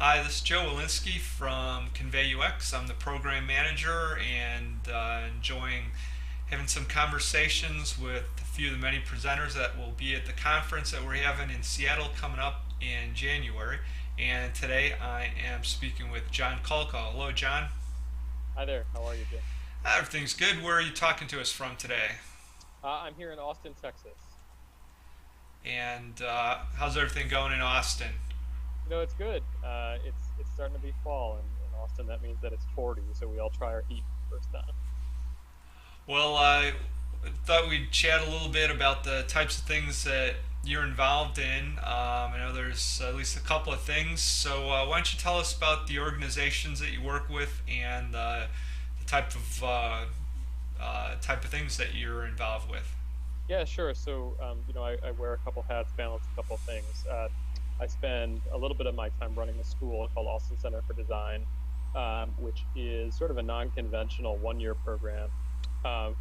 Hi, this is Joe Welinske from ConveyUX. I'm the program manager and enjoying having some conversations with a few of the many presenters that will be at the conference that we're having in Seattle coming up in January. And today I am speaking with Jon Kolko. Hello, John. Hi there. How are you, Jim? Everything's good. Where are you talking to us from today? I'm here in Austin, Texas. And how's everything going in Austin? It's good. It's starting to be fall in Austin. That means that it's 40, so we all try our heat for the first time. Well, I thought we'd chat a little bit about the types of things that you're involved in. I know there's at least a couple of things. So why don't you tell us about the organizations that you work with and the type of things that you're involved with? Yeah, sure. So, I wear a couple hats, balance a couple things. I spend a little bit of my time running a school called Austin Center for Design, which is sort of a non-conventional one-year program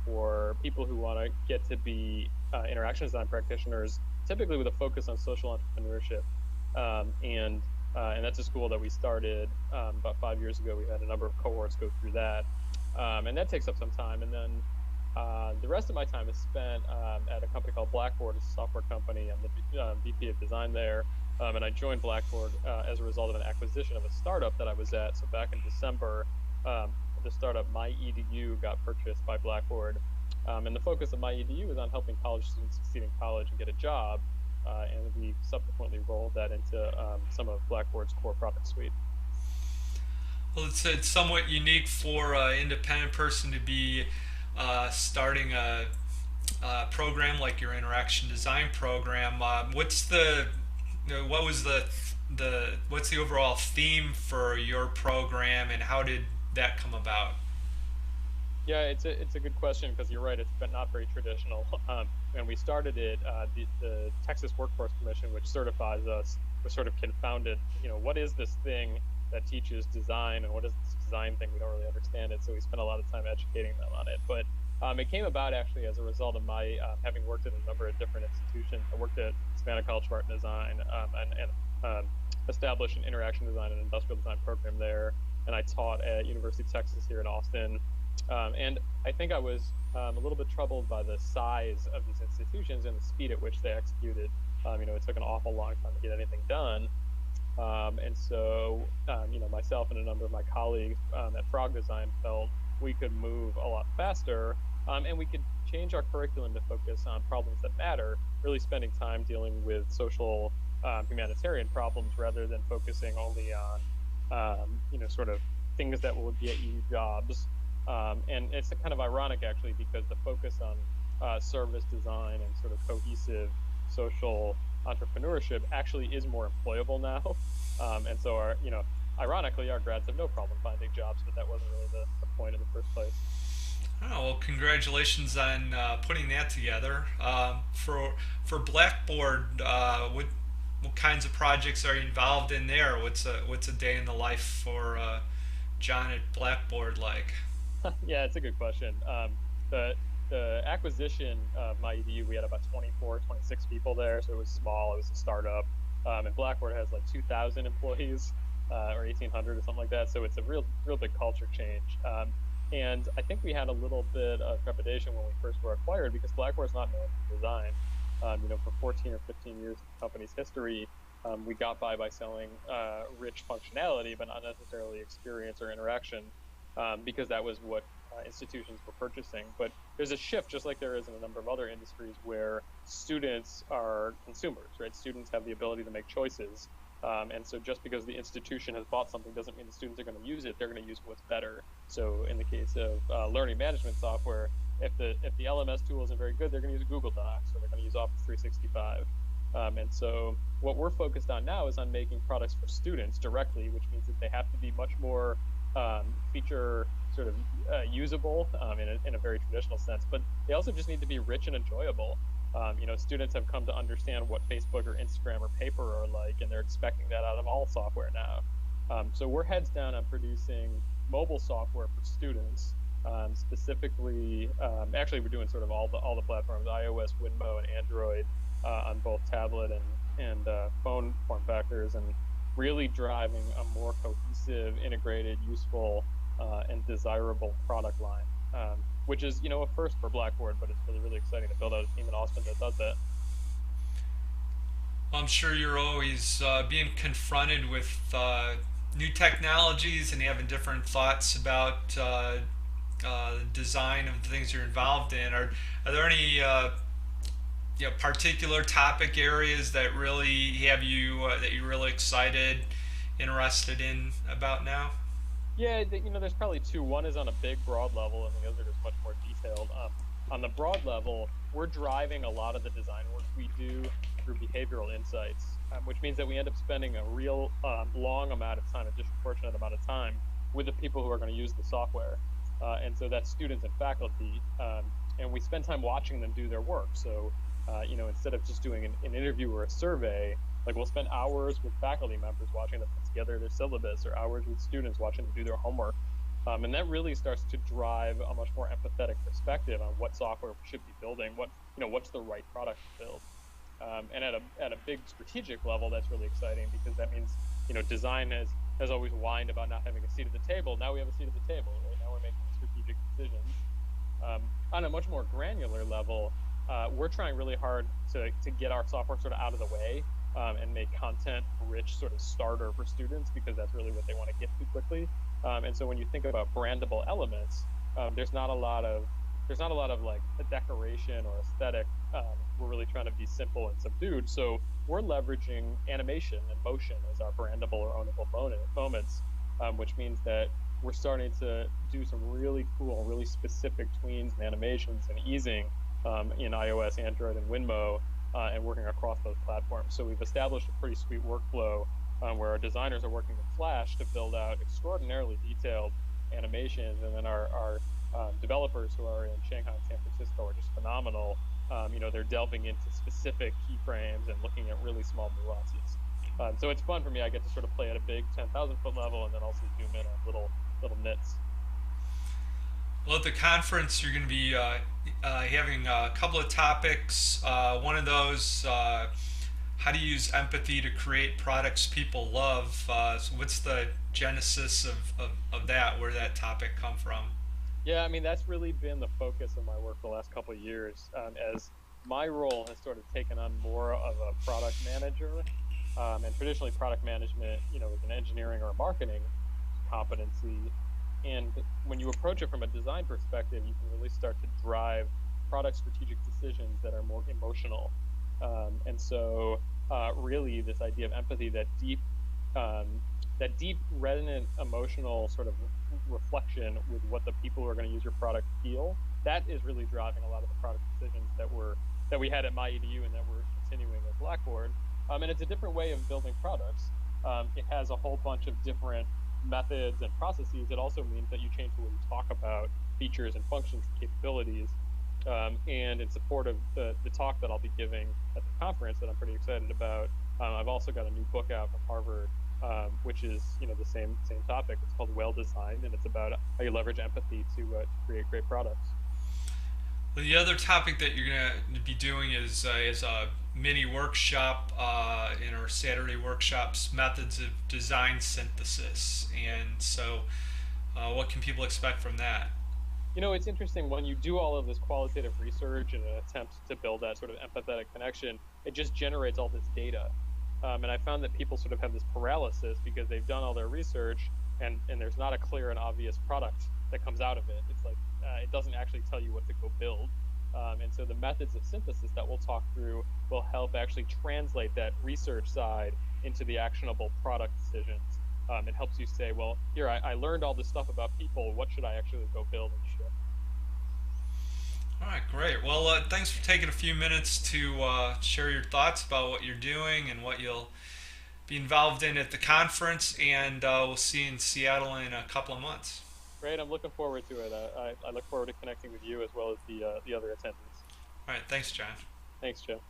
for people who want to get to be interaction design practitioners, typically with a focus on social entrepreneurship. Um, and and that's a school that we started about 5 years ago. We had a number of cohorts go through that, and that takes up some time. And then the rest of my time is spent at a company called Blackboard, it's a software company. I'm the VP of design there. And I joined Blackboard as a result of an acquisition of a startup that I was at. So back in December, the startup MyEDU got purchased by Blackboard. And the focus of MyEDU is on helping college students succeed in college and get a job. And we subsequently rolled that into some of Blackboard's core product suite. Well, it's somewhat unique for an independent person to be starting a program like your interaction design program. What was the what's the overall theme for your program, and how did that come about? Yeah, it's a good question because you're right. It's been not very traditional. When we started it, the Texas Workforce Commission, which certifies us, was sort of confounded. What is this thing that teaches design, and what is this design thing? We don't really understand it, so we spent a lot of time educating them on it. But it came about actually as a result of my having worked at a number of different institutions. I worked at Savannah College of Art and Design and established an interaction design and industrial design program there, and I taught at University of Texas here in Austin. And I think I was a little bit troubled by the size of these institutions and the speed at which they executed. It took an awful long time to get anything done. And so, myself and a number of my colleagues at Frog Design felt we could move a lot faster, and we could change our curriculum to focus on problems that matter, really spending time dealing with social humanitarian problems rather than focusing only on, sort of things that will get you jobs. And it's kind of ironic, actually, because the focus on service design and sort of cohesive social entrepreneurship actually is more employable now. And so, ironically, our grads have no problem finding jobs, but that wasn't really the point in the first place. Oh, well, congratulations on putting that together. For Blackboard, what kinds of projects are you involved in there? What's a day in the life for John at Blackboard like? Yeah, it's a good question. The acquisition of MyEDU, we had about 24, 26 people there, so it was small. It was a startup, and Blackboard has like 2,000 employees or 1,800 or something like that. So it's a real big culture change. And I think we had a little bit of trepidation when we first were acquired because Blackboard's not known for design. For 14 or 15 years of the company's history, we got by selling rich functionality, but not necessarily experience or interaction, because that was what institutions were purchasing. But there's a shift, just like there is in a number of other industries, where students are consumers, right? Students have the ability to make choices. And so just because the institution has bought something doesn't mean the students are going to use it. They're going to use what's better. So in the case of learning management software, if the LMS tool isn't very good, they're going to use Google Docs or they're going to use Office 365. And so what we're focused on now is on making products for students directly, which means that they have to be much more feature sort of usable in a very traditional sense, but they also just need to be rich and enjoyable. Students have come to understand what Facebook or Instagram or Paper are like, and they're expecting that out of all software now. So we're heads down on producing mobile software for students. Specifically, actually, we're doing sort of all the platforms: iOS, Winmo, and Android on both tablet and phone form factors. And really driving a more cohesive, integrated, useful, and desirable product line, which is, a first for Blackboard, but it's really, really exciting to build out a team in Austin that does that. I'm sure you're always being confronted with new technologies and having different thoughts about the design of the things you're involved in. Are there any particular topic areas that really have you that you're really excited, interested in about now? Yeah, there's probably two. One is on a big, broad level, and the other is much more detailed. On the broad level, we're driving a lot of the design work we do through behavioral insights, which means that we end up spending a real long amount of time, a disproportionate amount of time, with the people who are going to use the software. And so that's students and faculty. And we spend time watching them do their work. So, instead of just doing an interview or a survey, like we'll spend hours with faculty members watching them put together their syllabus, or hours with students watching them do their homework. And that really starts to drive a much more empathetic perspective on what software we should be building, what's the right product to build. And at a big strategic level, that's really exciting because that means, design has always whined about not having a seat at the table. Now we have a seat at the table. Right now we're making strategic decisions. On a much more granular level, we're trying really hard to get our software sort of out of the way, and make content rich sort of starter for students, because that's really what they want to get to quickly. And so when you think about brandable elements, there's not a lot of like a decoration or aesthetic. We're really trying to be simple and subdued. So we're leveraging animation and motion as our brandable or ownable moments, which means that we're starting to do some really cool, really specific tweens and animations and easing in iOS, Android, and Winmo, and working across those platforms. So we've established a pretty sweet workflow where our designers are working with Flash to build out extraordinarily detailed animations, and then our developers who are in Shanghai and San Francisco are just phenomenal. They're delving into specific keyframes and looking at really small nuances. So it's fun for me. I get to sort of play at a big 10,000-foot level, and then also zoom in on little nits. Well, at the conference, you're going to be having a couple of topics. One of those, how to use empathy to create products people love. So what's the genesis of that? Where did that topic come from? Yeah, I mean, that's really been the focus of my work the last couple of years, as my role has sort of taken on more of a product manager. And traditionally, product management, is an engineering or a marketing competency. And when you approach it from a design perspective, you can really start to drive product strategic decisions that are more emotional. And so, really, this idea of empathy, that deep, resonant, emotional sort of reflection with what the people who are going to use your product feel, that is really driving a lot of the product decisions that we had at MyEDU and that we're continuing at Blackboard. And it's a different way of building products. It has a whole bunch of different methods and processes. It also means that you change the way you talk about features and functions and capabilities. And in support of the talk that I'll be giving at the conference that I'm pretty excited about, I've also got a new book out from Harvard, which is the same topic. It's called Well Designed, and it's about how you leverage empathy to create great products. Well, the other topic that you're going to be doing is a mini workshop in our Saturday workshops, methods of design synthesis. And so, what can people expect from that? It's interesting when you do all of this qualitative research in an attempt to build that sort of empathetic connection, it just generates all this data. And I found that people sort of have this paralysis because they've done all their research, and there's not a clear and obvious product that comes out of it. It's like it doesn't actually tell you what to go build. And so the methods of synthesis that we'll talk through will help actually translate that research side into the actionable product decisions. It helps you say, well, here, I learned all this stuff about people. What should I actually go build and ship? All right, great. Well, thanks for taking a few minutes to share your thoughts about what you're doing and what you'll be involved in at the conference. And we'll see you in Seattle in a couple of months. Great. I'm looking forward to it. I look forward to connecting with you as well as the other attendees. All right, thanks, John. Thanks, Joe.